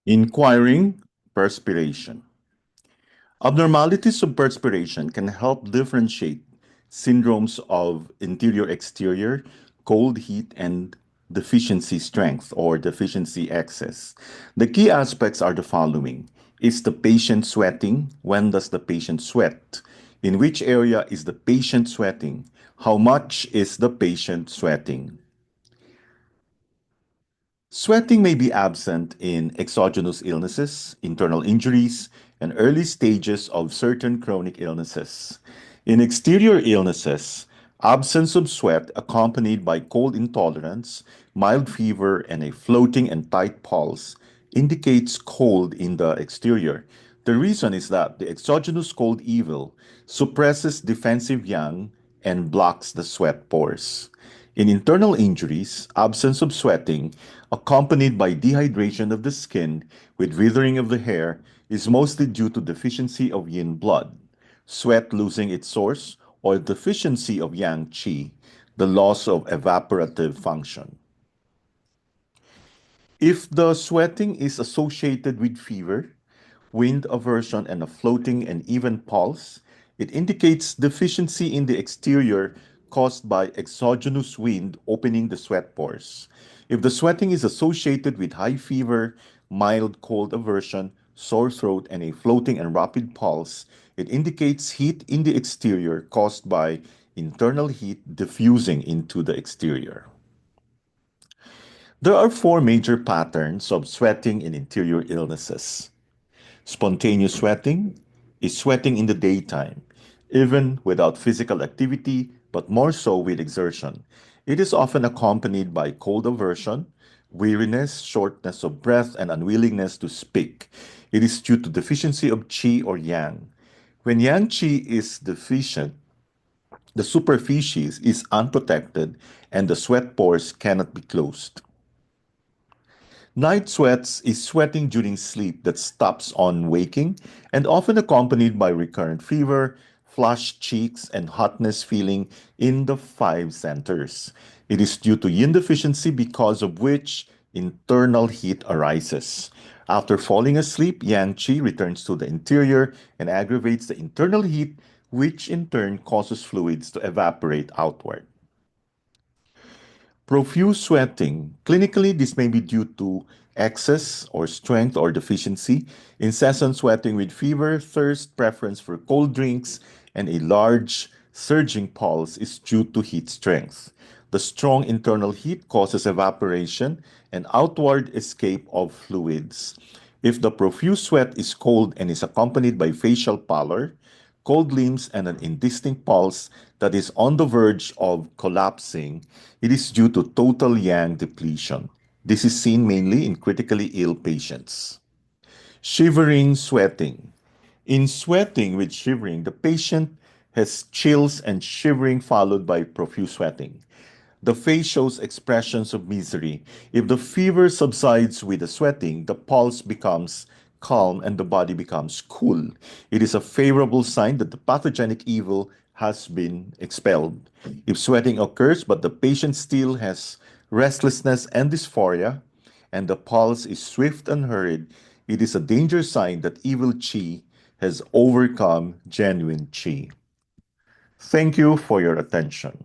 Inquiring perspiration. Abnormalities of perspiration can help differentiate syndromes of interior exterior, cold heat, and deficiency strength or deficiency excess. The key aspects are the following. Is the patient sweating? When does the patient sweat? In which area is the patient sweating? How much is the patient sweating? Sweating may be absent in exogenous illnesses, internal injuries, and early stages of certain chronic illnesses. In exterior illnesses, absence of sweat accompanied by cold intolerance, mild fever, and a floating and tight pulse indicates cold in the exterior. The reason is that the exogenous cold evil suppresses defensive yang and blocks the sweat pores. In internal injuries, absence of sweating, accompanied by dehydration of the skin with withering of the hair, is mostly due to deficiency of yin blood, sweat losing its source, or deficiency of yang qi, the loss of evaporative function. If the sweating is associated with fever, wind aversion, and a floating and even pulse, it indicates deficiency in the exterior caused by exogenous wind opening the sweat pores. If the sweating is associated with high fever, mild cold aversion, sore throat, and a floating and rapid pulse, it indicates heat in the exterior caused by internal heat diffusing into the exterior. There are four major patterns of sweating in interior illnesses. Spontaneous sweating is sweating in the daytime, even without physical activity, but more so with exertion. It is often accompanied by cold aversion, weariness, shortness of breath, and unwillingness to speak. It is due to deficiency of qi or yang. When yang qi is deficient, the superficies is unprotected and the sweat pores cannot be closed. Night sweats is sweating during sleep that stops on waking and often accompanied by recurrent fever, flushed cheeks, and hotness feeling in the five centers. It is due to yin deficiency because of which internal heat arises. After falling asleep, yang qi returns to the interior and aggravates the internal heat, which in turn causes fluids to evaporate outward. Profuse sweating. Clinically, this may be due to excess or strength or deficiency, incessant sweating with fever, thirst, preference for cold drinks, and a large surging pulse is due to heat strength. The strong internal heat causes evaporation and outward escape of fluids. If the profuse sweat is cold and is accompanied by facial pallor, cold limbs, and an indistinct pulse that is on the verge of collapsing, it is due to total yang depletion. This is seen mainly in critically ill patients. Shivering, sweating. In sweating with shivering, the patient has chills and shivering followed by profuse sweating. The face shows expressions of misery. If the fever subsides with the sweating, the pulse becomes calm and the body becomes cool. It is a favorable sign that the pathogenic evil has been expelled. If sweating occurs but the patient still has restlessness and dysphoria, and the pulse is swift and hurried, it is a danger sign that evil chi has overcome genuine chi. Thank you for your attention.